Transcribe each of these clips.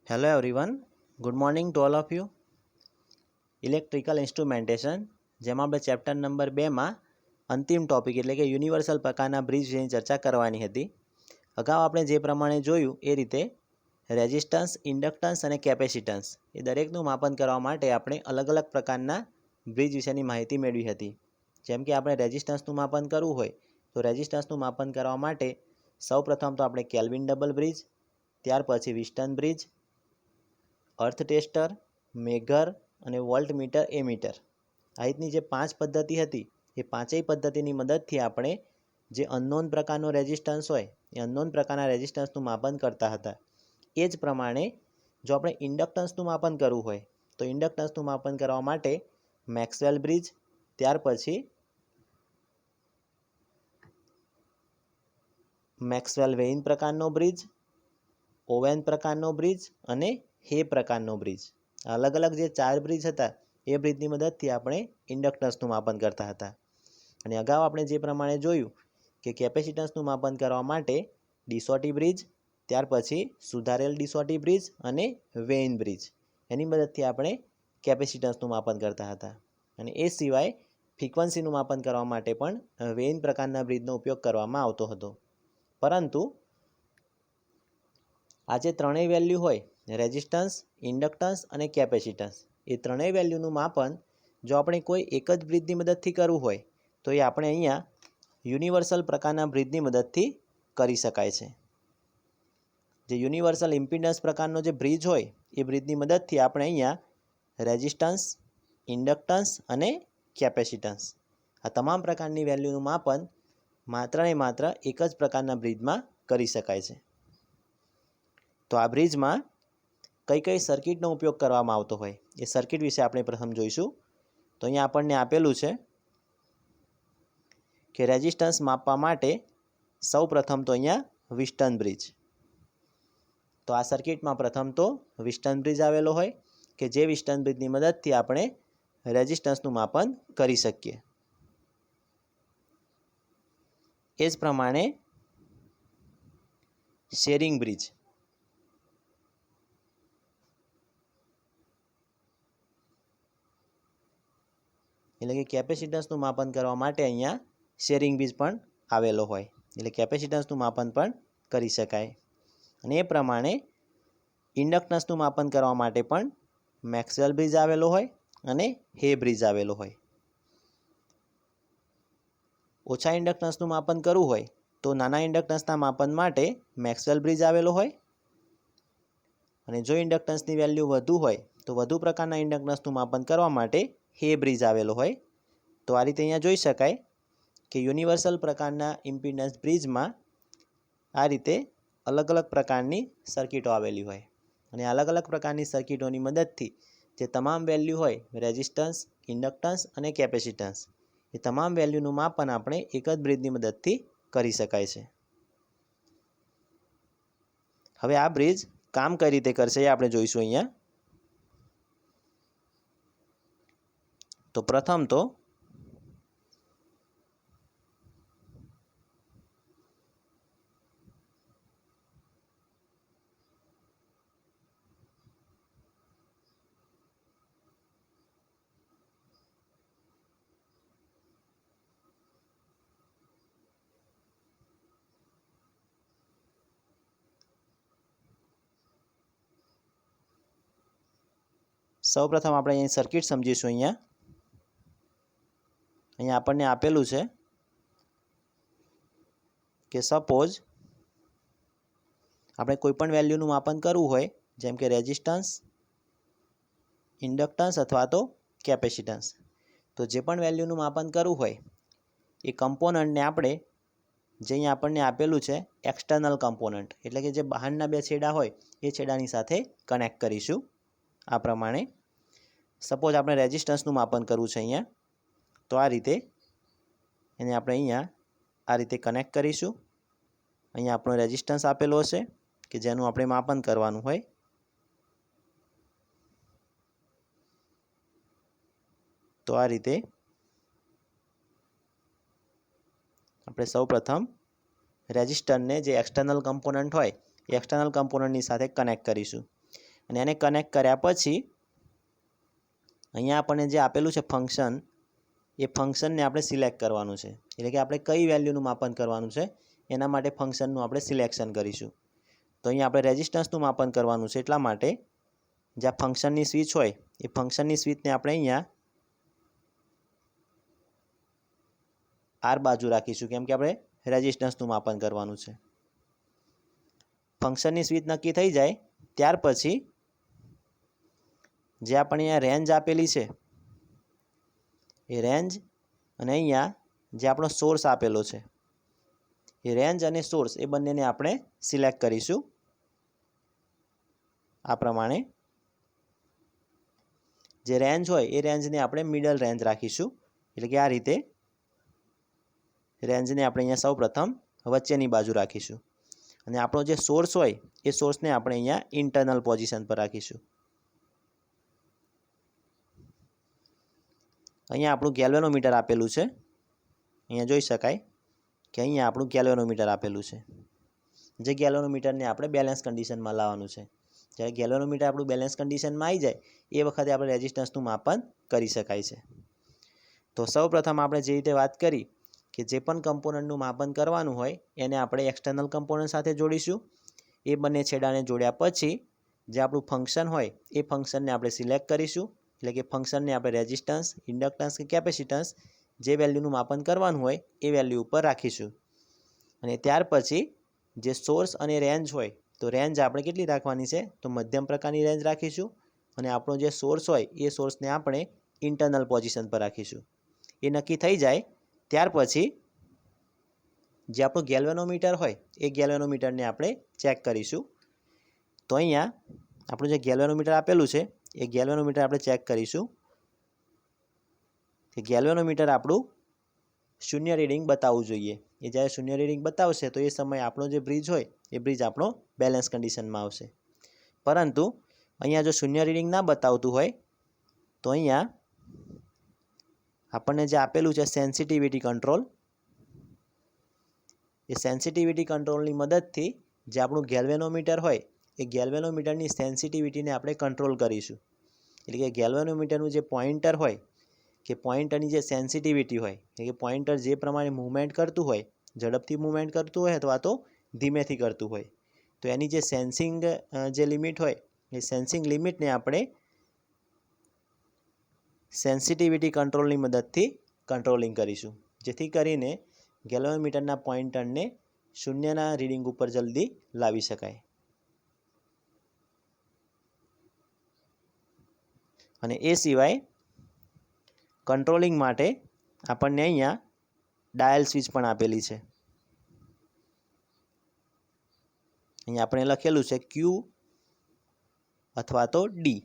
Hello everyone, good morning to all of you. Electrical instrumentation જેમાં આપણે chapter number 2માં અંતિમ topic એટલે કે યુનિવર્સલ પ્રકારના બ્રિજ વિશેની ચર્ચા કરવાની હતી. અગાઉ આપણે જે પ્રમાણે જોયું એ રીતે રેઝિસ્ટન્સ, ઇન્ડક્ટન્સ અને કેપેસિટન્સ એ દરેકનું માપન કરવા માટે આપણે અલગ અલગ પ્રકારના બ્રિજ વિશેની માહિતી મેળવી હતી. જેમ કે આપણે રેઝિસ્ટન્સનું માપન કરવું હોય તો રેઝિસ્ટન્સનું માપન કરવા માટે સૌપ્રથમ તો આપણે કેલ્વિન ડબલ બ્રિજ, ત્યાર પછી વિસ્ટન બ્રિજ, અર્થ ટેસ્ટર, મેગર અને વોલ્ટમીટર એમીટર આ રીતની જે 5 પદ્ધતિ હતી એ પાંચેય પદ્ધતિની મદદથી આપણે જે અનનોન પ્રકારનો રેઝિસ્ટન્સ હોય એ અનનોન પ્રકારના રેઝિસ્ટન્સનું માપન કરતા હતા. એ જ પ્રમાણે જો આપણે ઇન્ડક્ટન્સનું માપન કરવું હોય તો ઇન્ડક્ટન્સનું માપન કરવા માટે મેક્સવેલ બ્રિજ, ત્યાર પછી મેક્સવેલ વેઇન પ્રકારનો બ્રિજ, ઓવેન પ્રકારનો બ્રિજ અને હે પ્રકારનો બ્રિજ, અલગ અલગ જે 4 બ્રિજ હતા એ બ્રિજની મદદથી આપણે ઇન્ડક્ટન્સનું માપન કરતા હતા. અને અગાઉ આપણે જે પ્રમાણે જોયું કે કેપેસિટન્સનું માપન કરવા માટે ડિસોટી બ્રિજ, ત્યાર પછી સુધારેલ ડિસોટી બ્રિજ અને વેઇન બ્રિજ એની મદદથી આપણે કેપેસિટન્સનું માપન કરતા હતા. અને એ સિવાય ફ્રીક્વન્સીનું માપન કરવા માટે પણ વેઇન પ્રકારના બ્રિજનો ઉપયોગ કરવામાં આવતો હતો. પરંતુ આ જે ત્રણેય વેલ્યુ હોય રેઝિસ્ટન્સ, ઇન્ડક્ટન્સ અને કેપેસિટન્સ એ ત્રણેય વેલ્યુનું માપન જો આપણે કોઈ એક જ બ્રિજની મદદથી કરવું હોય તો એ આપણે અહીંયા યુનિવર્સલ પ્રકારના બ્રિજની મદદથી કરી શકાય છે. જે યુનિવર્સલ ઇમ્પિડન્સ પ્રકારનો જે બ્રિજ હોય એ બ્રિજની મદદથી આપણે અહીંયા રેઝિસ્ટન્સ, ઇન્ડક્ટન્સ અને કેપેસિટન્સ આ તમામ પ્રકારની વેલ્યુનું માપન માત્ર ને માત્ર એક જ પ્રકારના બ્રિજમાં કરી શકાય છે. તો આ બ્રિજમાં કઈ કઈ સર્કિટનો ઉપયોગ કરવામાં આવતો હોય એ સર્કિટ વિશે આપણે પ્રથમ જોઈશું. તો અહીંયા આપણને આપેલું છે કે રેઝિસ્ટન્સ માપવા માટે સૌ પ્રથમ તો અહીંયા વિસ્ટન બ્રિજ. તો આ સર્કિટમાં પ્રથમ તો વિસ્ટન બ્રિજ આવેલો હોય કે જે વિસ્ટન બ્રિજની મદદથી આપણે રેઝિસ્ટન્સનું માપન કરી શકીએ. એ જ પ્રમાણે શેરિંગ બ્રિજ એટલે કે કેપેસિટન્સનું માપન કરવા માટે અહીંયા શેરિંગ બ્રિજ પણ આવેલો હોય એટલે કેપેસિટન્સનું માપન પણ કરી શકાય. અને એ પ્રમાણે ઇન્ડક્ટન્સનું માપન કરવા માટે પણ મેક્સવેલ બ્રિજ આવેલો હોય અને હે બ્રિજ આવેલો હોય. ઓછા ઇન્ડક્ટન્સનું માપન કરવું હોય તો નાના ઇન્ડક્ટન્સના માપન માટે મેક્સવેલ બ્રિજ આવેલો હોય અને જો ઇન્ડક્ટન્સની વેલ્યુ વધુ હોય તો વધુ પ્રકારના ઇન્ડક્ટન્સનું માપન કરવા માટે હે બ્રિજ આવેલો હોય. તો આ રીતે અહીંયા જોઈ શકાય કે યુનિવર્સલ પ્રકારના ઇમ્પિડન્સ બ્રિજમાં આ રીતે અલગ અલગ પ્રકારની સર્કિટો આવેલી હોય અને અલગ અલગ પ્રકારની સર્કિટોની મદદથી જે તમામ વેલ્યુ હોય રેઝિસ્ટન્સ, ઇન્ડક્ટન્સ અને કેપેસિટન્સ એ તમામ વેલ્યુનું માપન આપણે એક જ બ્રિજની મદદથી કરી શકાય છે. હવે આ બ્રિજ કામ કઈ રીતે કરશે એ આપણે જોઈશું અહીંયા. તો પ્રથમ તો સૌપ્રથમ આપણે અહીં સર્કિટ સમજીશું. અહીંયા આપણને આપેલું છે કે સપોઝ આપણે કોઈ પણ વેલ્યુનું માપન કરવું હોય જેમ કે રેઝિસ્ટન્સ, ઇન્ડક્ટન્સ અથવા તો કેપેસિટન્સ તો જે પણ વેલ્યુનું માપન કરવું હોય એ કમ્પોનન્ટને આપણે જે અહીંયા આપણને આપેલું છે એક્સટર્નલ કમ્પોનન્ટ એટલે કે જે બહારના બે છેડા હોય એ છેડાની સાથે કનેક્ટ કરીશું. આ પ્રમાણે સપોઝ આપણે રેઝિસ્ટન્સનું માપન કરવું છે અહીંયા તો આ રીતે એને આપણે અહીંયા આ રીતે કનેક્ટ કરીશું. અહીંયા આપણો રેઝિસ્ટન્સ આપેલો હશે કે જેનું આપણે માપન કરવાનું હોય. તો આ રીતે આપણે સૌપ્રથમ રેઝિસ્ટરને જે એક્સટર્નલ કમ્પોનન્ટ હોય એ એક્સટર્નલ કમ્પોનન્ટની સાથે કનેક્ટ કરીશું. અને એને કનેક્ટ કર્યા પછી અહીંયા આપણને જે આપેલું છે ફંક્શન, એ ફંક્શનને આપણે સિલેક્ટ કરવાનું છે. એટલે કે આપણે કઈ વેલ્યુનું માપન કરવાનું છે એના માટે ફંક્શનનું આપણે સિલેક્શન કરીશું. તો અહીંયા આપણે રેઝિસ્ટન્સનું માપન કરવાનું છે, એટલા માટે જ્યાં ફંક્શનની સ્વિચ હોય એ ફંક્શનની સ્વિચને આપણે અહીંયા આર બાજુ રાખીશું, કેમ કે આપણે રેઝિસ્ટન્સનું માપન કરવાનું છે. ફંક્શનની સ્વિચ નક્કી થઈ જાય ત્યાર પછી જે આપણે અહીંયા રેન્જ આપેલી છે એ રેન્જ અને અહીંયા જે આપણો સોર્સ આપેલો છે એ રેન્જ અને સોર્સ એ બંનેને આપણે સિલેક્ટ કરીશું. આ પ્રમાણે જે રેન્જ હોય એ રેન્જને આપણે મિડલ રેન્જ રાખીશું. એટલે કે આ રીતે રેન્જને આપણે અહીંયા સૌ પ્રથમ વચ્ચેની બાજુ રાખીશું અને આપણો જે સોર્સ હોય એ સોર્સને આપણે અહીંયા ઇન્ટરનલ પોઝિશન પર રાખીશું. અહીંયા આપણું ગેલ્વેનોમીટર આપેલું છે. અહીંયા જોઈ શકાય કે અહીંયા આપણું ગેલ્વેનોમીટર આપેલું છે. જે ગેલ્વેનોમીટરને આપણે બેલેન્સ કન્ડિશનમાં લાવવાનું છે. જ્યારે ગેલ્વેનોમીટર આપણું બેલેન્સ કન્ડિશનમાં આવી જાય એ વખતે આપણે રેઝિસ્ટન્સનું માપન કરી શકાય છે. તો સૌ પ્રથમ આપણે જે રીતે વાત કરી કે જે પણ કમ્પોનન્ટનું માપન કરવાનું હોય એને આપણે એક્સટર્નલ કમ્પોનન્ટ સાથે જોડીશું. એ બંને છેડાને જોડ્યા પછી જે આપણું ફંક્શન હોય એ ફંક્શનને આપણે સિલેક્ટ કરીશું. એટલે કે ફંક્શનને આપણે રેઝિસ્ટન્સ, ઇન્ડક્ટન્સ કે કેપેસિટન્સ જે વેલ્યુનું માપન કરવાનું હોય એ વેલ્યુ ઉપર રાખીશું. અને ત્યાર પછી જે સોર્સ અને રેન્જ હોય તો રેન્જ આપણે કેટલી રાખવાની છે, તો મધ્યમ પ્રકારની રેન્જ રાખીશું. અને આપણો જે સોર્સ હોય એ સોર્સને આપણે ઇન્ટરનલ પોઝિશન પર રાખીશું. એ નક્કી થઈ જાય ત્યાર પછી જે આપણું ગેલ્વેનોમીટર હોય એ ગેલ્વેનોમીટરને આપણે ચેક કરીશું. તો અહીંયા આપણું જે ગેલ્વેનોમીટર આપેલું છે એ ગેલ્વેનોમીટર આપણે ચેક કરીશું કે ગેલ્વેનોમીટર આપણું શૂન્ય રીડિંગ બતાવવું જોઈએ. એ જ્યારે શૂન્ય રીડિંગ બતાવશે તો એ સમયે આપણો જે બ્રિજ હોય એ બ્રિજ આપણો બેલેન્સ કન્ડિશનમાં આવશે. પરંતુ અહીંયા જો શૂન્ય રીડિંગ ના બતાવતું હોય તો અહીંયા આપણને જે આપેલું છે સેન્સિટિવિટી કંટ્રોલ, એ સેન્સિટિવિટી કંટ્રોલની મદદથી જે આપણું ગેલ્વેનોમીટર હોય એ ગેલ્વેનોમીટરની સેન્સિટિવિટીને આપણે કંટ્રોલ કરીશું. એટલે કે ગેલ્વેનોમીટરનું જે પોઇન્ટર હોય કે પોઇન્ટરની જે સેન્સિટિવિટી હોય, એટલે કે પોઇન્ટર જે પ્રમાણે મૂવમેન્ટ કરતું હોય, ઝડપથી મૂવમેન્ટ કરતું હોય અથવા તો ધીમેથી કરતું હોય, તો એની જે સેન્સિંગ જે લિમિટ હોય એ સેન્સિંગ લિમિટને આપણે સેન્સિટિવિટી કંટ્રોલની મદદથી કંટ્રોલિંગ કરીશું, જેથી કરીને ગેલ્વેનોમીટરના પોઇન્ટરને શૂન્યના રીડિંગ ઉપર જલ્દી લાવી શકાય. અને એ સિવાય કંટ્રોલિંગ માટે આપણને અહીંયા ડાયલ સ્વિચ પણ આપેલી છે. અહીંયા આપણે લખેલું છે Q અથવા તો D.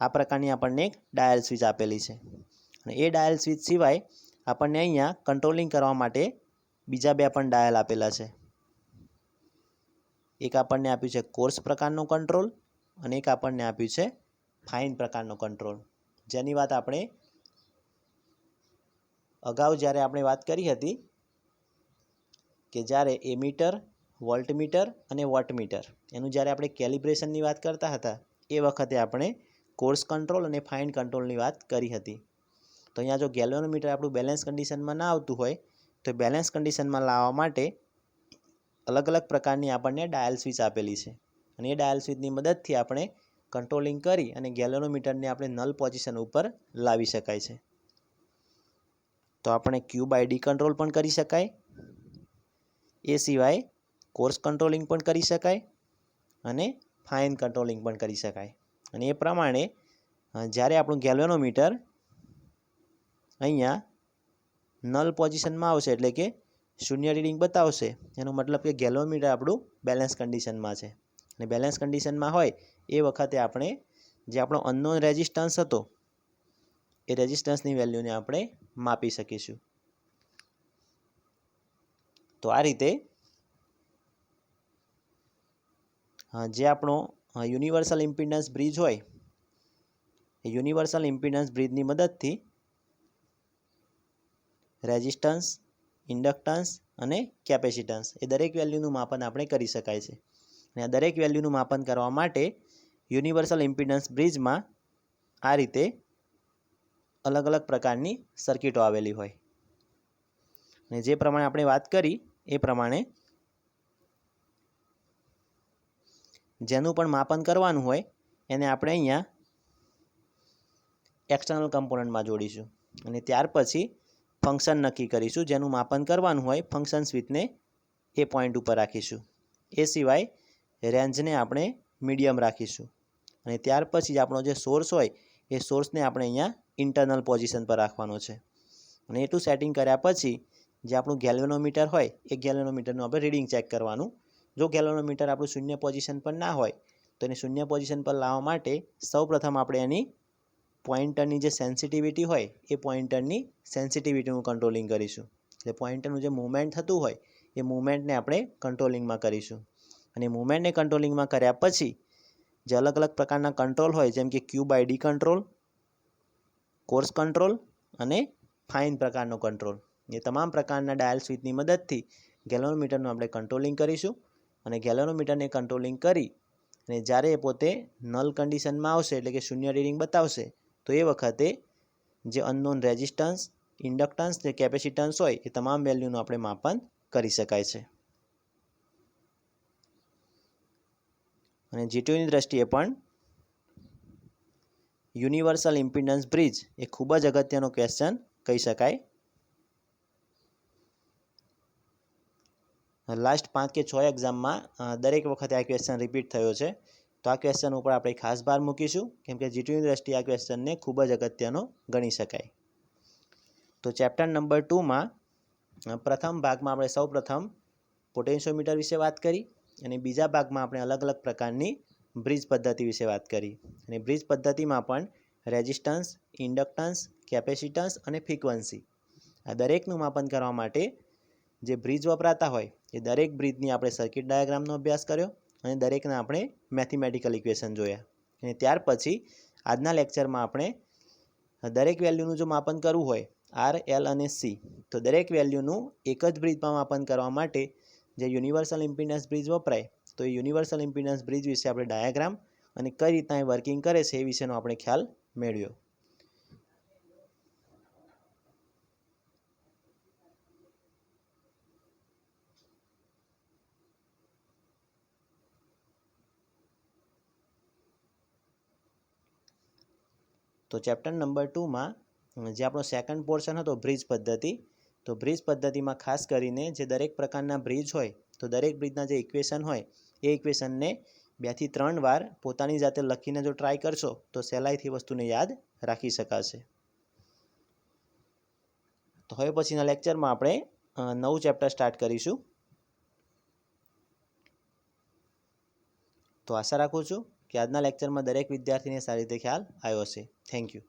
આ પ્રકારની આપણને એક ડાયલ સ્વિચ આપેલી છે. અને એ ડાયલ સ્વિચ સિવાય આપણને અહીંયા કંટ્રોલિંગ કરવા માટે બીજા બે પણ ડાયલ આપેલા છે. એક આપણને આપ્યું છે કોર્સ પ્રકારનો કંટ્રોલ અને એક આપણને આપ્યું છે ફાઇન પ્રકારનો કંટ્રોલ, જેની વાત આપણે અગાઉ જ્યારે આપણે વાત કરી હતી કે જ્યારે એમીટર, વોલ્ટમીટર અને વોટમીટર એનું જ્યારે આપણે કેલિબ્રેશનની વાત કરતા હતા એ વખતે આપણે કોર્સ કંટ્રોલ અને ફાઇન કંટ્રોલની વાત કરી હતી. તો અહીંયા જો ગેલ્વેનોમીટર આપણું બેલેન્સ કન્ડિશનમાં ના આવતું હોય તો બેલેન્સ કન્ડિશનમાં લાવવા માટે અલગ અલગ પ્રકારની આપણને ડાયલ સ્વિચ આપેલી છે. અને એ ડાયલ સ્વિચની મદદથી આપણે કંટ્રોલિંગ કરી અને ગેલ્વેનોમીટરને આપણે નલ પોઝિશન ઉપર લાવી શકાય છે. તો આપણે Q/D કંટ્રોલ પણ કરી શકાય, એ સિવાય કોર્સ કંટ્રોલિંગ પણ કરી શકાય અને ફાઇન કંટ્રોલિંગ પણ કરી શકાય. અને એ પ્રમાણે જ્યારે આપણું ગેલ્વેનોમીટર અહીંયા નલ પોઝિશનમાં આવશે એટલે કે શૂન્ય રીડિંગ બતાવશે, એનો મતલબ કે ગેલ્વેનોમીટર આપણું બેલેન્સ કન્ડિશનમાં છે. અને બેલેન્સ કન્ડિશનમાં હોય એ વખતે આપણે જે આપણો અનનોન રેઝિસ્ટન્સ હતો એ રેઝિસ્ટન્સની વેલ્યુને આપણે માપી શકીશું. તો આ રીતે જે આપણો યુનિવર્સલ ઇમ્પિડન્સ બ્રિજ હોય એ યુનિવર્સલ ઇમ્પિડન્સ બ્રિજની મદદથી રેઝિસ્ટન્સ, ઇન્ડક્ટન્સ અને કેપેસિટન્સ એ દરેક વેલ્યુનું માપન આપણે કરી શકાય છે. અને આ દરેક વેલ્યુનું માપન કરવા માટે યુનિવર્સલ ઇમ્પિડન્સ બ્રિજમાં આ રીતે અલગ અલગ પ્રકારની સર્કિટો આવેલી હોય. અને જે પ્રમાણે આપણે વાત કરી એ પ્રમાણે જેનું પણ માપન કરવાનું હોય એને આપણે અહીંયા એક્સટર્નલ કમ્પોનન્ટમાં જોડીશું અને ત્યાર પછી ફંક્શન નક્કી કરીશું. જેનું માપન કરવાનું હોય ફંક્શન સ્વિચને એ પોઈન્ટ ઉપર રાખીશું. એ સિવાય રેન્જને આપણે મીડિયમ રાખીશું અને ત્યાર પછી આપણો જે સોર્સ હોય એ સોર્સને આપણે અહીંયા ઇન્ટરનલ પોઝિશન પર રાખવાનો છે. અને એટલું સેટિંગ કર્યા પછી જે આપણું ગેલ્વેનોમીટર હોય એ ગેલ્વેનોમીટરનું આપણે રીડિંગ ચેક કરવાનું. જો ગેલ્વેનોમીટર આપણું શૂન્ય પોઝિશન પર ના હોય તો એને શૂન્ય પોઝિશન પર લાવવા માટે સૌપ્રથમ આપણે એની પોઈન્ટરની જે સેન્સિટિવિટી હોય એ પોઈન્ટરની સેન્સિટિવિટીનું કંટ્રોલિંગ કરીશું. એટલે પોઈન્ટરનું જે મૂવમેન્ટ થતું હોય એ મૂવમેન્ટને આપણે કંટ્રોલિંગમાં કરીશું. અને મૂવમેન્ટને કંટ્રોલિંગમાં કર્યા પછી જે અલગ અલગ પ્રકારના કંટ્રોલ હોય જેમ કે QD કંટ્રોલ, કોર્સ કંટ્રોલ અને ફાઇન પ્રકારનો કંટ્રોલ, એ તમામ પ્રકારના ડાયલ સ્વિચની મદદથી ગેલ્વેનોમીટરનું આપણે કંટ્રોલિંગ કરીશું. અને ગેલ્વેનોમીટરને કંટ્રોલિંગ કરી અને જ્યારે એ પોતે નલ કન્ડિશનમાં આવશે એટલે કે શૂન્ય રીડિંગ બતાવશે તો એ વખતે જે અનનોન રેઝિસ્ટન્સ, ઇન્ડક્ટન્સ, જે કેપેસિટન્સ હોય એ તમામ વેલ્યુનું આપણે માપન કરી શકાય છે. અને G2ની દ્રષ્ટિએ પણ યુનિવર્સલ ઇમ્પિડન્સ બ્રિજ એ ખૂબ જ અગત્યનો ક્વેશ્ચન કહી શકાય. લાસ્ટ 5 કે 6 એક્ઝામમાં દરેક વખતે આ ક્વેશ્ચન રિપીટ થયો છે. તો આ ક્વેશ્ચન ઉપર આપણે ખાસ ભાર મૂકીશું કેમ કે G2ની દ્રષ્ટિએ આ ક્વેશ્ચનને ખૂબ જ અગત્યનો ગણી શકાય. તો ચેપ્ટર નંબર 2માં પ્રથમ ભાગમાં આપણે સૌપ્રથમ પોટેન્શિયોમીટર વિશે વાત કરી અને બીજા ભાગમાં આપણે અલગ અલગ પ્રકારની બ્રિજ પદ્ધતિ વિશે વાત કરી. અને બ્રિજ પદ્ધતિમાં પણ રેઝિસ્ટન્સ, ઇન્ડક્ટન્સ, કેપેસિટન્સ અને ફ્રીક્વન્સી આ દરેકનું માપન કરવા માટે જે બ્રિજ વપરાતા હોય એ દરેક બ્રિજની આપણે સર્કિટ ડાયાગ્રામનો અભ્યાસ કર્યો અને દરેકના આપણે મેથેમેટિકલ ઇક્વેશન જોયા. અને ત્યાર પછી આજના લેક્ચરમાં આપણે દરેક વેલ્યુનું જો માપન કરવું હોય R, L અને C તો દરેક વેલ્યુનું એક જ બ્રિજમાં માપન કરવા માટે જે યુનિવર્સલ ઇમ્પિડન્સ બ્રિજ વપરાય તો એ યુનિવર્સલ ઇમ્પિડન્સ બ્રિજ વિશે આપણે ડાયાગ્રામ અને કઈ રીતના એ વર્કિંગ કરે છે એ વિશેનો આપણે ખ્યાલ મેળવ્યો. તો ચેપ્ટર નંબર 2માં જે આપણો સેકન્ડ પોર્શન હતો બ્રિજ પદ્ધતિ, તો બ્રિજ પદ્ધતિમાં ખાસ કરીને જે દરેક પ્રકારના બ્રિજ હોય તો દરેક બ્રિજના જે ઇક્વેશન હોય એ ઇક્વેશનને 2 થી 3 વાર પોતાની જાતે લખીને જો ટ્રાય કરશો તો સહેલાઈથી વસ્તુને યાદ રાખી શકાશે. તો હવે પછીના લેક્ચરમાં આપણે નવું ચેપ્ટર સ્ટાર્ટ કરીશું. તો આશા રાખું છું કે આજના લેક્ચરમાં દરેક વિદ્યાર્થીને સારી રીતે ખ્યાલ આવ્યો હશે. Thank you.